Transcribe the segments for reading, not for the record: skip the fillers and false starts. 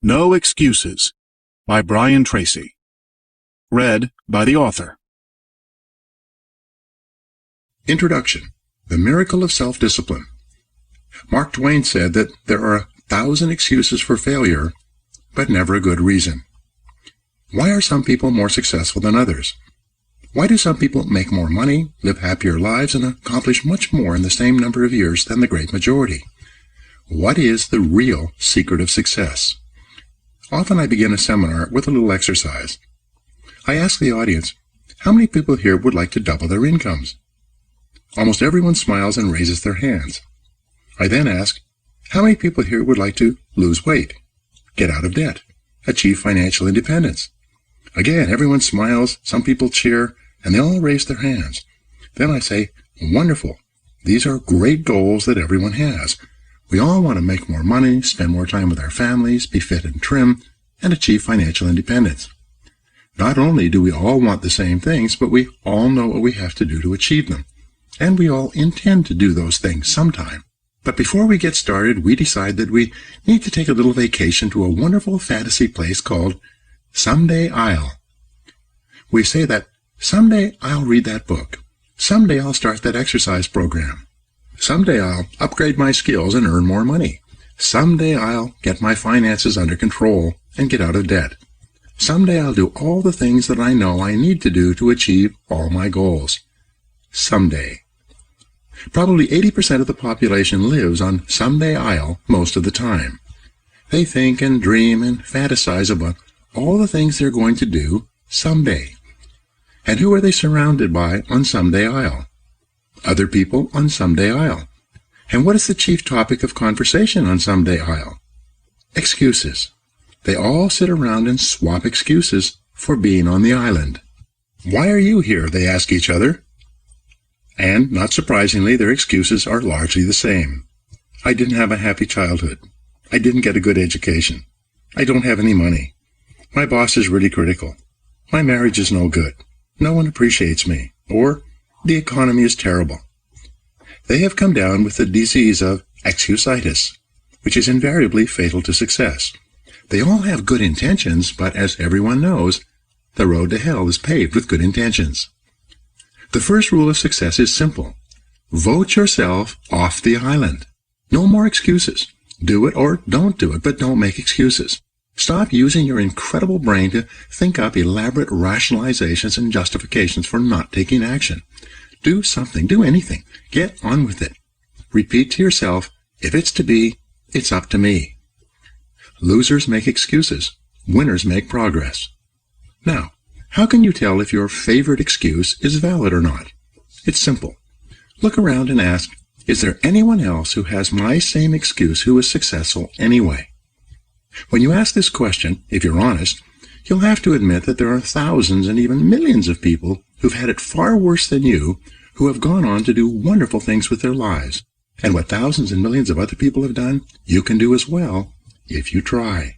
No Excuses by Brian Tracy. Read by the author. Introduction. The Miracle of Self-Discipline. Mark Twain said that there are 1,000 excuses for failure, but never a good reason. Why are some people more successful than others? Why do some people make more money, live happier lives, and accomplish much more in the same number of years than the great majority? What is the real secret of success? Often I begin a seminar with a little exercise. I ask the audience, how many people here would like to double their incomes? Almost everyone smiles and raises their hands. I then ask, how many people here would like to lose weight, get out of debt, achieve financial independence? Again, everyone smiles, some people cheer, and they all raise their hands. Then I say, wonderful. These are great goals that everyone has. We all want to make more money, spend more time with our families, be fit and trim, and achieve financial independence. Not only do we all want the same things, but we all know what we have to do to achieve them. And we all intend to do those things sometime. But before we get started, we decide that we need to take a little vacation to a wonderful fantasy place called Someday I'll. We say that, someday I'll read that book. Someday I'll start that exercise program. Someday I'll upgrade my skills and earn more money. Someday I'll get my finances under control and get out of debt. Someday I'll do all the things that I know I need to do to achieve all my goals. Someday. Probably 80% of the population lives on Someday I'll most of the time. They think and dream and fantasize about all the things they're going to do someday. And who are they surrounded by on Someday I'll? Other people on Someday I'll. And what is the chief topic of conversation on Someday I'll? Excuses. They all sit around and swap excuses for being on the island. Why are you here? They ask each other. And, not surprisingly, their excuses are largely the same. I didn't have a happy childhood. I didn't get a good education. I don't have any money. My boss is really critical. My marriage is no good. No one appreciates me. Or, the economy is terrible. They have come down with the disease of excusitis, which is invariably fatal to success. They all have good intentions, but as everyone knows, the road to hell is paved with good intentions. The first rule of success is simple. Vote yourself off the island. No more excuses. Do it or don't do it, but don't make excuses. Stop using your incredible brain to think up elaborate rationalizations and justifications for not taking action. Do something. Do anything. Get on with it. Repeat to yourself, if it's to be, it's up to me. Losers make excuses. Winners make progress. Now, how can you tell if your favorite excuse is valid or not? It's simple. Look around and ask, is there anyone else who has my same excuse who is successful anyway? When you ask this question, if you're honest, you'll have to admit that there are thousands and even millions of people who've had it far worse than you, who have gone on to do wonderful things with their lives. And what thousands and millions of other people have done, you can do as well, if you try.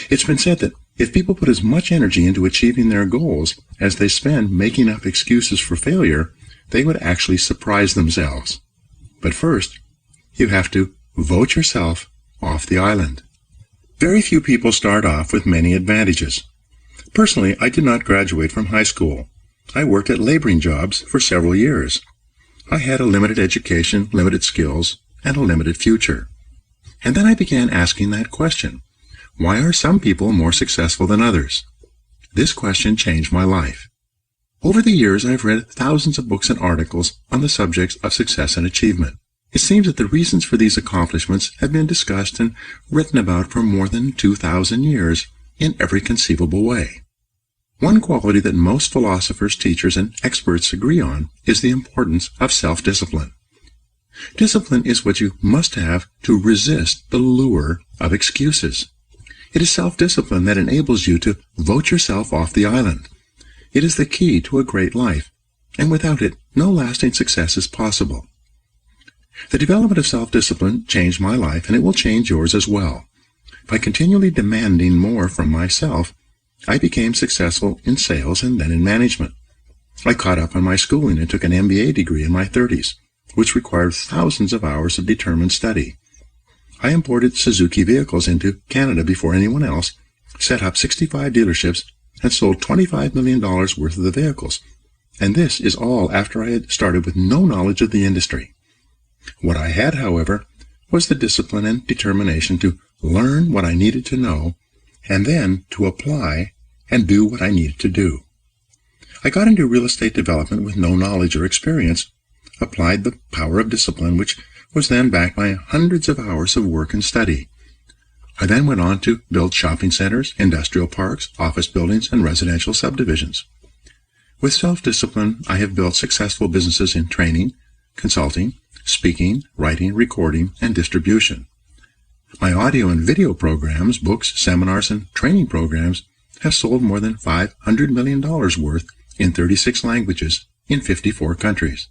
It's been said that if people put as much energy into achieving their goals as they spend making up excuses for failure, they would actually surprise themselves. But first, you have to vote yourself off the island. Very few people start off with many advantages. Personally, I did not graduate from high school. I worked at laboring jobs for several years. I had a limited education, limited skills, and a limited future. And then I began asking that question. Why are some people more successful than others? This question changed my life. Over the years, I've read thousands of books and articles on the subjects of success and achievement. It seems that the reasons for these accomplishments have been discussed and written about for more than 2,000 years in every conceivable way. One quality that most philosophers, teachers, and experts agree on is the importance of self-discipline. Discipline is what you must have to resist the lure of excuses. It is self-discipline that enables you to vote yourself off the island. It is the key to a great life, and without it, no lasting success is possible. The development of self-discipline changed my life, and it will change yours as well. By continually demanding more from myself, I became successful in sales and then in management. I caught up on my schooling and took an MBA degree in my 30s, which required thousands of hours of determined study. I imported Suzuki vehicles into Canada before anyone else, set up 65 dealerships, and sold $25 million worth of the vehicles. And this is all after I had started with no knowledge of the industry. What I had, however, was the discipline and determination to learn what I needed to know, and then to apply and do what I needed to do. I got into real estate development with no knowledge or experience, applied the power of discipline, which was then backed by hundreds of hours of work and study. I then went on to build shopping centers, industrial parks, office buildings, and residential subdivisions. With self-discipline, I have built successful businesses in training, consulting, speaking, writing, recording, and distribution. My audio and video programs, books, seminars, and training programs have sold more than $500 million worth in 36 languages in 54 countries.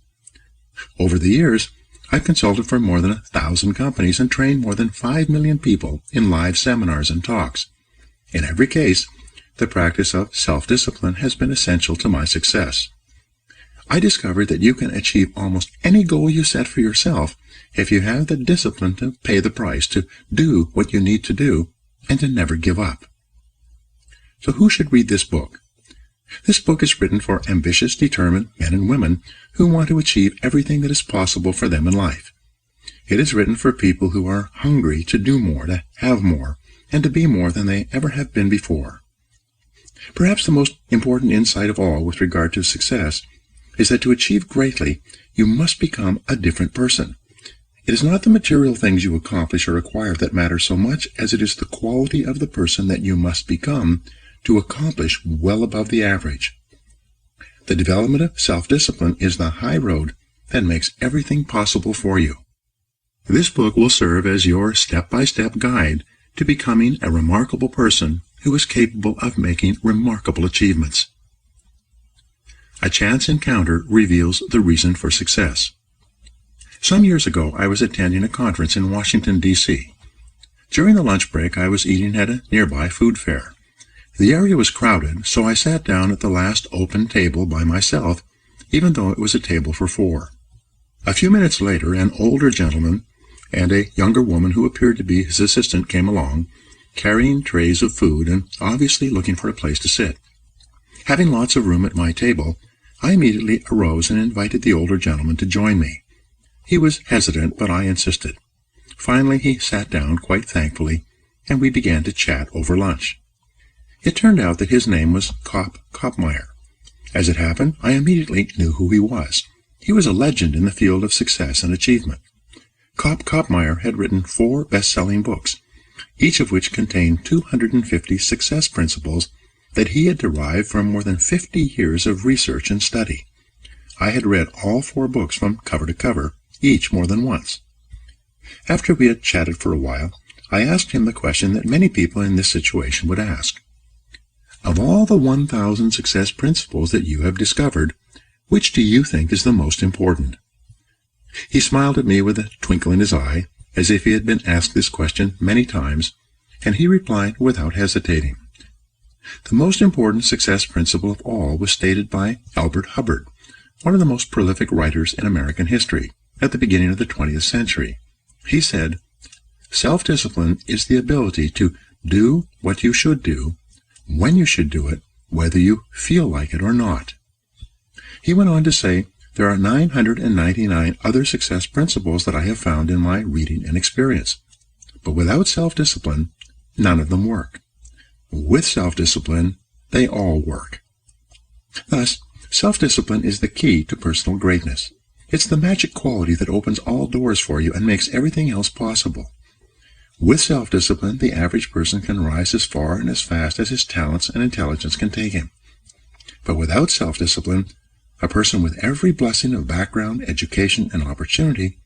Over the years, I've consulted for more than 1,000 companies and trained more than 5 million people in live seminars and talks. In every case, the practice of self-discipline has been essential to my success. I discovered that you can achieve almost any goal you set for yourself if you have the discipline to pay the price, to do what you need to do, and to never give up. So who should read this book? This book is written for ambitious, determined men and women who want to achieve everything that is possible for them in life. It is written for people who are hungry to do more, to have more, and to be more than they ever have been before. Perhaps the most important insight of all with regard to success is that to achieve greatly, you must become a different person. It is not the material things you accomplish or acquire that matter so much as it is the quality of the person that you must become to accomplish well above the average. The development of self-discipline is the high road that makes everything possible for you. This book will serve as your step-by-step guide to becoming a remarkable person who is capable of making remarkable achievements. A chance encounter reveals the reason for success. Some years ago, I was attending a conference in Washington, D.C. During the lunch break, I was eating at a nearby food fair. The area was crowded, so I sat down at the last open table by myself, even though it was a table for 4. A few minutes later, an older gentleman and a younger woman who appeared to be his assistant came along, carrying trays of food and obviously looking for a place to sit. Having lots of room at my table, I immediately arose and invited the older gentleman to join me. He was hesitant, but I insisted. Finally, he sat down quite thankfully, and we began to chat over lunch. It turned out that his name was Kopmeyer. As it happened, I immediately knew who he was. He was a legend in the field of success and achievement. Kopmeyer had written 4 best-selling books, each of which contained 250 success principles that he had derived from more than 50 years of research and study. I had read all 4 books from cover to cover, each more than once. After we had chatted for a while, I asked him the question that many people in this situation would ask. Of all the 1,000 success principles that you have discovered, which do you think is the most important? He smiled at me with a twinkle in his eye, as if he had been asked this question many times, and he replied without hesitating. The most important success principle of all was stated by Albert Hubbard, one of the most prolific writers in American history, at the beginning of the 20th century. He said, "Self-discipline is the ability to do what you should do, when you should do it, whether you feel like it or not." He went on to say, "There are 999 other success principles that I have found in my reading and experience. But without self-discipline, none of them work. With self-discipline, they all work." Thus, self-discipline is the key to personal greatness. It's the magic quality that opens all doors for you and makes everything else possible. With self-discipline, the average person can rise as far and as fast as his talents and intelligence can take him. But without self-discipline, a person with every blessing of background, education, and opportunity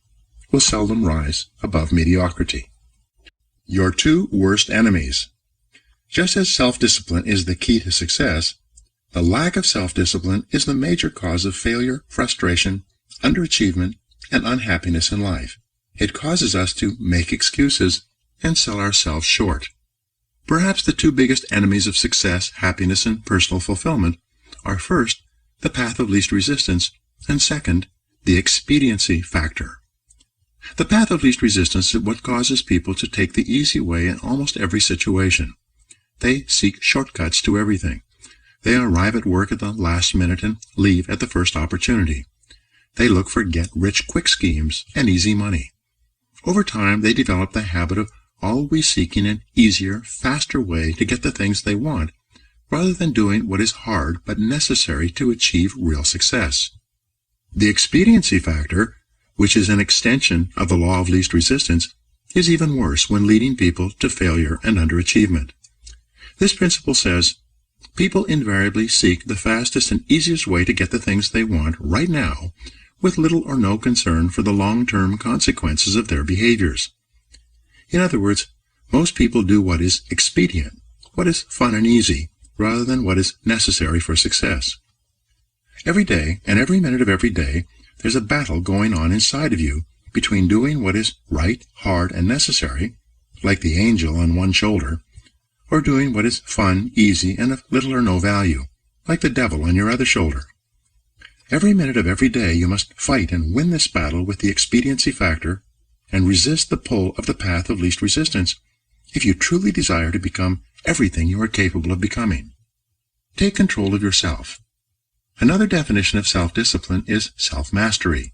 will seldom rise above mediocrity. Your 2 worst enemies. Just as self-discipline is the key to success, the lack of self-discipline is the major cause of failure, frustration, underachievement, and unhappiness in life. It causes us to make excuses and sell ourselves short. Perhaps the 2 biggest enemies of success, happiness, and personal fulfillment are first, the path of least resistance, and second, the expediency factor. The path of least resistance is what causes people to take the easy way in almost every situation. They seek shortcuts to everything. They arrive at work at the last minute and leave at the first opportunity. They look for get-rich-quick schemes and easy money. Over time, they develop the habit of always seeking an easier, faster way to get the things they want, rather than doing what is hard but necessary to achieve real success. The expediency factor, which is an extension of the law of least resistance, is even worse when leading people to failure and underachievement. This principle says, people invariably seek the fastest and easiest way to get the things they want right now, with little or no concern for the long-term consequences of their behaviors. In other words, most people do what is expedient, what is fun and easy, rather than what is necessary for success. Every day, and every minute of every day, there's a battle going on inside of you between doing what is right, hard, and necessary, like the angel on one shoulder, or doing what is fun, easy, and of little or no value, like the devil on your other shoulder. Every minute of every day you must fight and win this battle with the expediency factor and resist the pull of the path of least resistance if you truly desire to become everything you are capable of becoming. Take control of yourself. Another definition of self-discipline is self-mastery.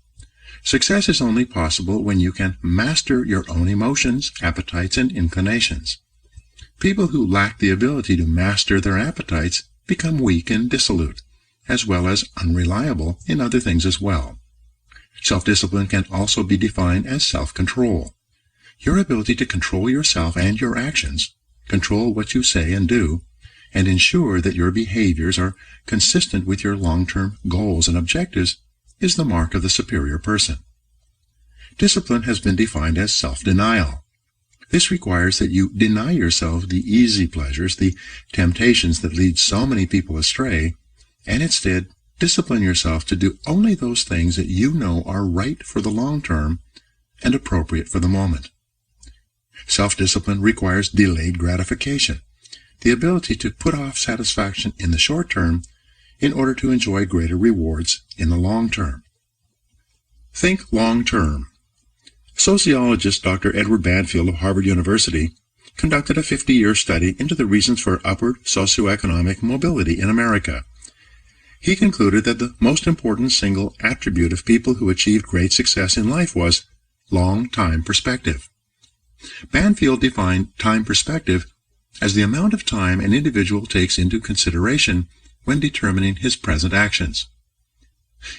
Success is only possible when you can master your own emotions, appetites, and inclinations. People who lack the ability to master their appetites become weak and dissolute, as well as unreliable in other things as well. Self-discipline can also be defined as self-control. Your ability to control yourself and your actions, control what you say and do, and ensure that your behaviors are consistent with your long-term goals and objectives is the mark of the superior person. Discipline has been defined as self-denial. This requires that you deny yourself the easy pleasures, the temptations that lead so many people astray, and instead discipline yourself to do only those things that you know are right for the long term and appropriate for the moment. Self-discipline requires delayed gratification, the ability to put off satisfaction in the short term in order to enjoy greater rewards in the long term. Think long term. Sociologist Dr. Edward Banfield of Harvard University conducted a 50-year study into the reasons for upward socioeconomic mobility in America. He concluded that the most important single attribute of people who achieved great success in life was long-time perspective. Banfield defined time perspective as the amount of time an individual takes into consideration when determining his present actions.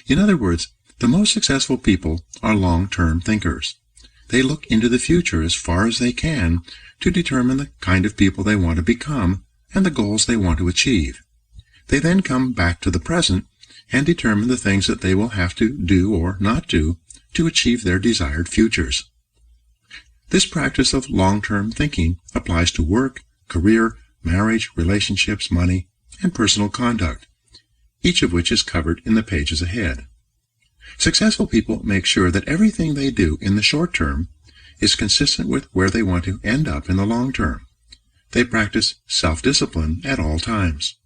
In other words, the most successful people are long-term thinkers. They look into the future as far as they can to determine the kind of people they want to become and the goals they want to achieve. They then come back to the present and determine the things that they will have to do or not do to achieve their desired futures. This practice of long-term thinking applies to work, career, marriage, relationships, money, and personal conduct, each of which is covered in the pages ahead. Successful people make sure that everything they do in the short term is consistent with where they want to end up in the long term. They practice self-discipline at all times.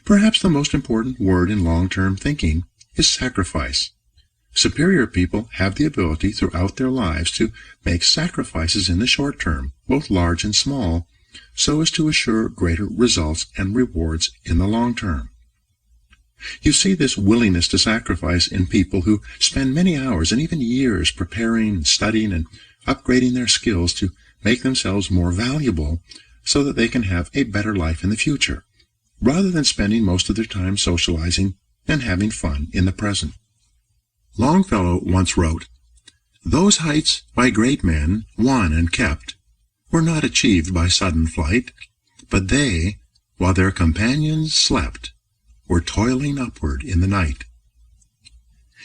Perhaps the most important word in long-term thinking is sacrifice. Superior people have the ability throughout their lives to make sacrifices in the short term, both large and small, so as to assure greater results and rewards in the long term. You see this willingness to sacrifice in people who spend many hours and even years preparing, studying, and upgrading their skills to make themselves more valuable so that they can have a better life in the future, rather than spending most of their time socializing and having fun in the present. Longfellow once wrote, "Those heights by great men won and kept were not achieved by sudden flight, but they, while their companions slept, were toiling upward in the night."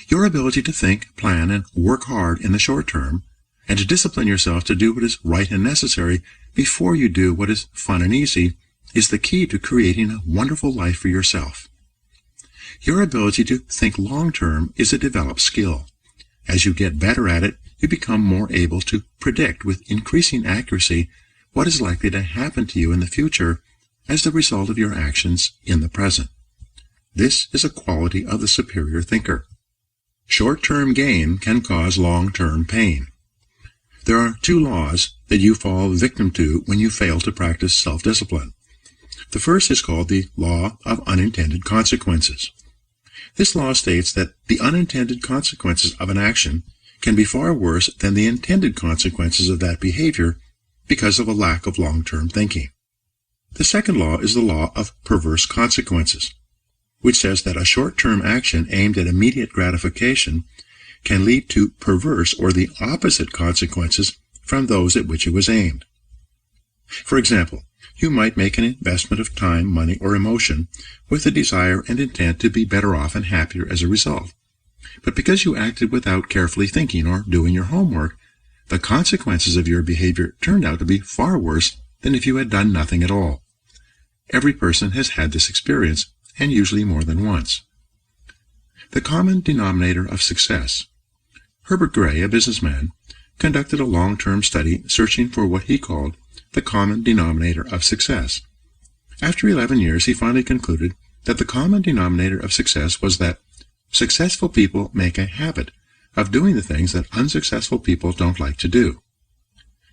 Your ability to think, plan, and work hard in the short term, and to discipline yourself to do what is right and necessary before you do what is fun and easy, is the key to creating a wonderful life for yourself. Your ability to think long-term is a developed skill. As you get better at it, you become more able to predict with increasing accuracy what is likely to happen to you in the future as the result of your actions in the present. This is a quality of the superior thinker. Short-term gain can cause long-term pain. There are two laws that you fall victim to when you fail to practice self-discipline. The first is called the law of unintended consequences. This law states that the unintended consequences of an action can be far worse than the intended consequences of that behavior because of a lack of long-term thinking. The second law is the law of perverse consequences, which says that a short-term action aimed at immediate gratification can lead to perverse or the opposite consequences from those at which it was aimed. For example, you might make an investment of time, money, or emotion with the desire and intent to be better off and happier as a result. But because you acted without carefully thinking or doing your homework, the consequences of your behavior turned out to be far worse than if you had done nothing at all. Every person has had this experience, and usually more than once. The common denominator of success. Herbert Gray, a businessman, conducted a long-term study searching for what he called the common denominator of success. After 11 years, he finally concluded that the common denominator of success was that successful people make a habit of doing the things that unsuccessful people don't like to do.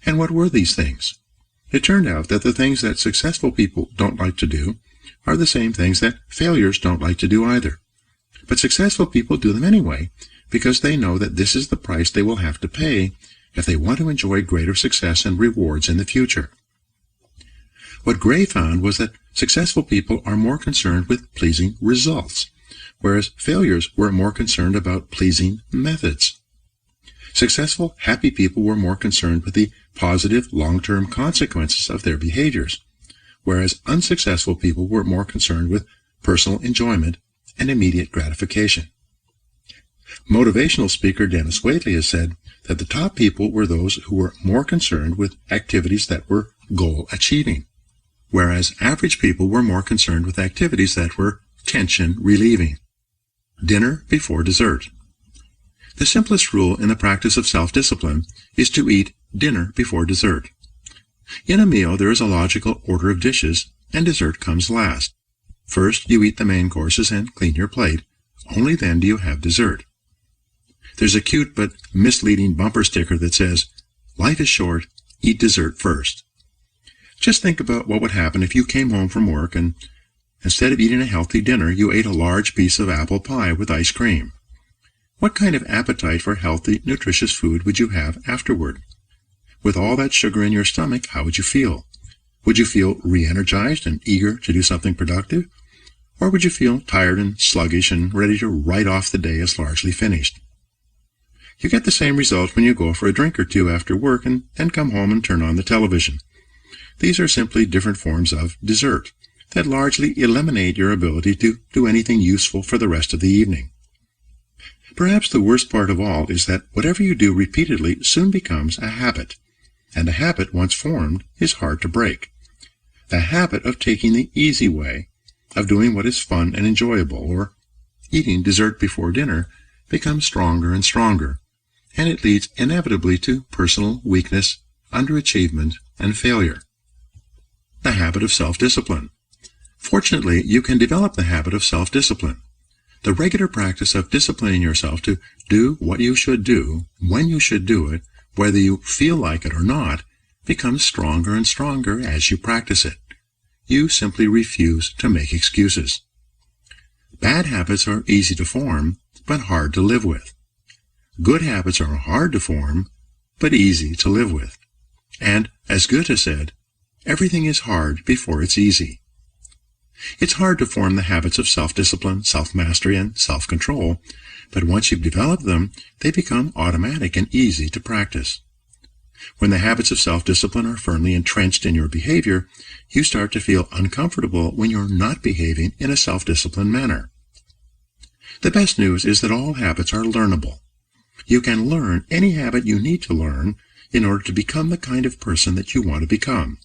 And what were these things? It turned out that the things that successful people don't like to do are the same things that failures don't like to do either. But successful people do them anyway, because they know that this is the price they will have to pay if they want to enjoy greater success and rewards in the future. What Gray found was that successful people are more concerned with pleasing results, whereas failures were more concerned about pleasing methods. Successful, happy people were more concerned with the positive, long-term consequences of their behaviors, whereas unsuccessful people were more concerned with personal enjoyment and immediate gratification. Motivational speaker Dennis Waitley has said that the top people were those who were more concerned with activities that were goal-achieving, whereas average people were more concerned with activities that were tension-relieving. Dinner before dessert. The simplest rule in the practice of self-discipline is to eat dinner before dessert. In a meal, there is a logical order of dishes, and dessert comes last. First, you eat the main courses and clean your plate. Only then do you have dessert. There's a cute but misleading bumper sticker that says, "Life is short, eat dessert first." Just think about what would happen if you came home from work and instead of eating a healthy dinner, you ate a large piece of apple pie with ice cream. What kind of appetite for healthy, nutritious food would you have afterward? With all that sugar in your stomach, how would you feel? Would you feel re-energized and eager to do something productive? Or would you feel tired and sluggish and ready to write off the day as largely finished? You get the same result when you go for a drink or two after work and then come home and turn on the television. These are simply different forms of dessert that largely eliminate your ability to do anything useful for the rest of the evening. Perhaps the worst part of all is that whatever you do repeatedly soon becomes a habit, and a habit once formed is hard to break. The habit of taking the easy way, of doing what is fun and enjoyable, or eating dessert before dinner, becomes stronger and stronger, and it leads inevitably to personal weakness, underachievement, and failure. The habit of self-discipline. Fortunately, you can develop the habit of self-discipline. The regular practice of disciplining yourself to do what you should do, when you should do it, whether you feel like it or not, becomes stronger and stronger as you practice it. You simply refuse to make excuses. Bad habits are easy to form, but hard to live with. Good habits are hard to form, but easy to live with. And, as Goethe said, everything is hard before it's easy. It's hard to form the habits of self-discipline, self-mastery, and self-control, but once you've developed them, they become automatic and easy to practice. When the habits of self-discipline are firmly entrenched in your behavior, you start to feel uncomfortable when you're not behaving in a self-disciplined manner. The best news is that all habits are learnable. You can learn any habit you need to learn in order to become the kind of person that you want to become.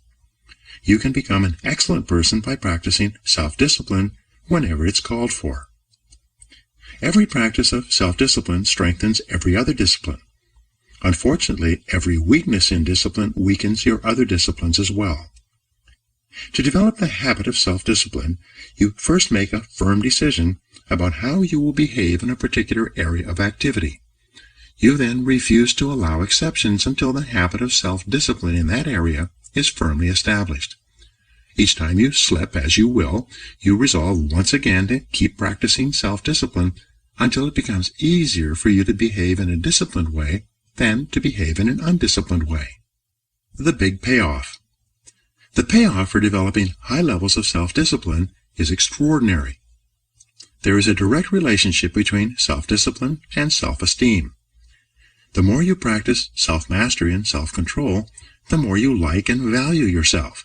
You can become an excellent person by practicing self-discipline whenever it's called for. Every practice of self-discipline strengthens every other discipline. Unfortunately, every weakness in discipline weakens your other disciplines as well. To develop the habit of self-discipline, you first make a firm decision about how you will behave in a particular area of activity. You then refuse to allow exceptions until the habit of self-discipline in that area is firmly established. Each time you slip, as you will, you resolve once again to keep practicing self-discipline until it becomes easier for you to behave in a disciplined way than to behave in an undisciplined way. The big payoff. The payoff for developing high levels of self-discipline is extraordinary. There is a direct relationship between self-discipline and self-esteem. The more you practice self-mastery and self-control, the more you like and value yourself.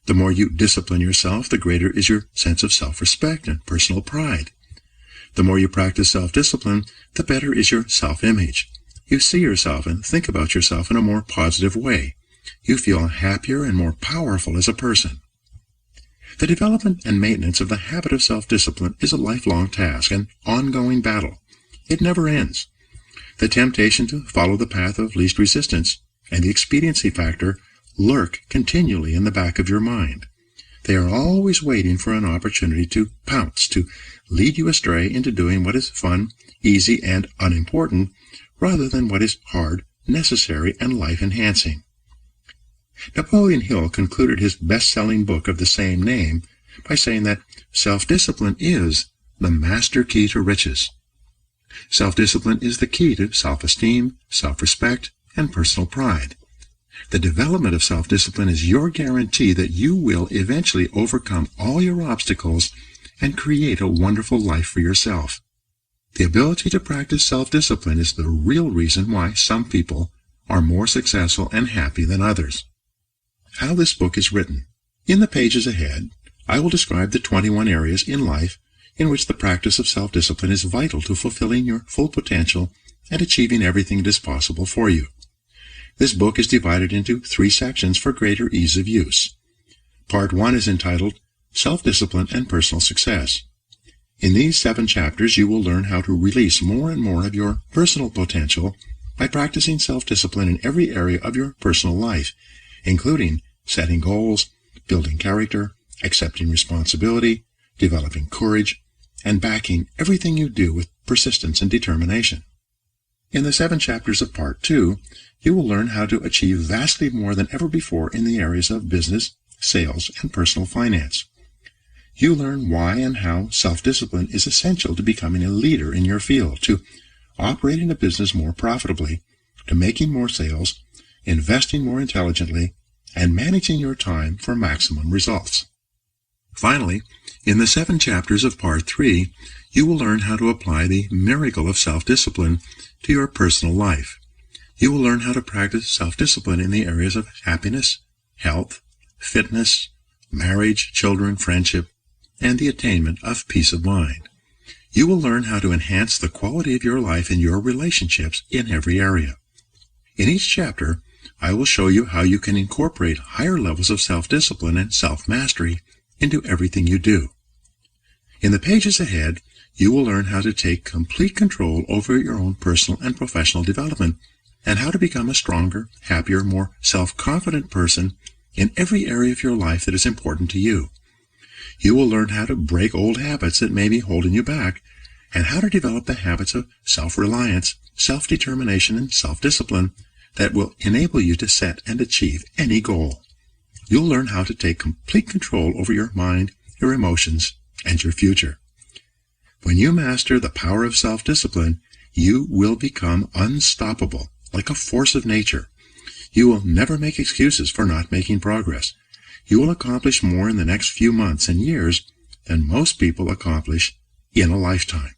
The more you discipline yourself, the greater is your sense of self-respect and personal pride. The more you practice self-discipline, the better is your self-image. You see yourself and think about yourself in a more positive way. You feel happier and more powerful as a person. The development and maintenance of the habit of self-discipline is a lifelong task, an ongoing battle. It never ends. The temptation to follow the path of least resistance and the expediency factor lurk continually in the back of your mind. They are always waiting for an opportunity to pounce, to lead you astray into doing what is fun, easy, and unimportant, rather than what is hard, necessary, and life-enhancing. Napoleon Hill concluded his best-selling book of the same name by saying that self-discipline is the master key to riches. Self-discipline is the key to self-esteem, self-respect, and personal pride. The development of self-discipline is your guarantee that you will eventually overcome all your obstacles and create a wonderful life for yourself. The ability to practice self-discipline is the real reason why some people are more successful and happy than others. How this book is written. In the pages ahead, I will describe the 21 areas in life in which the practice of self-discipline is vital to fulfilling your full potential and achieving everything that is possible for you. This book is divided into 3 sections for greater ease of use. Part 1 is entitled Self-Discipline and Personal Success. In these 7 chapters, you will learn how to release more and more of your personal potential by practicing self-discipline in every area of your personal life, including setting goals, building character, accepting responsibility, developing courage, and backing everything you do with persistence and determination. In the 7 chapters of Part 2, you will learn how to achieve vastly more than ever before in the areas of business, sales, and personal finance. You learn why and how self-discipline is essential to becoming a leader in your field, to operating a business more profitably, to making more sales, investing more intelligently, and managing your time for maximum results. Finally, in the 7 chapters of Part 3, you will learn how to apply the miracle of self-discipline to your personal life. You will learn how to practice self-discipline in the areas of happiness, health, fitness, marriage, children, friendship, and the attainment of peace of mind. You will learn how to enhance the quality of your life and your relationships in every area. In each chapter, I will show you how you can incorporate higher levels of self-discipline and self-mastery into everything you do. In the pages ahead, you will learn how to take complete control over your own personal and professional development and how to become a stronger, happier, more self-confident person in every area of your life that is important to you. You will learn how to break old habits that may be holding you back and how to develop the habits of self-reliance, self-determination, and self-discipline that will enable you to set and achieve any goal. You'll learn how to take complete control over your mind, your emotions, and your future. When you master the power of self-discipline, you will become unstoppable, like a force of nature. You will never make excuses for not making progress. You will accomplish more in the next few months and years than most people accomplish in a lifetime.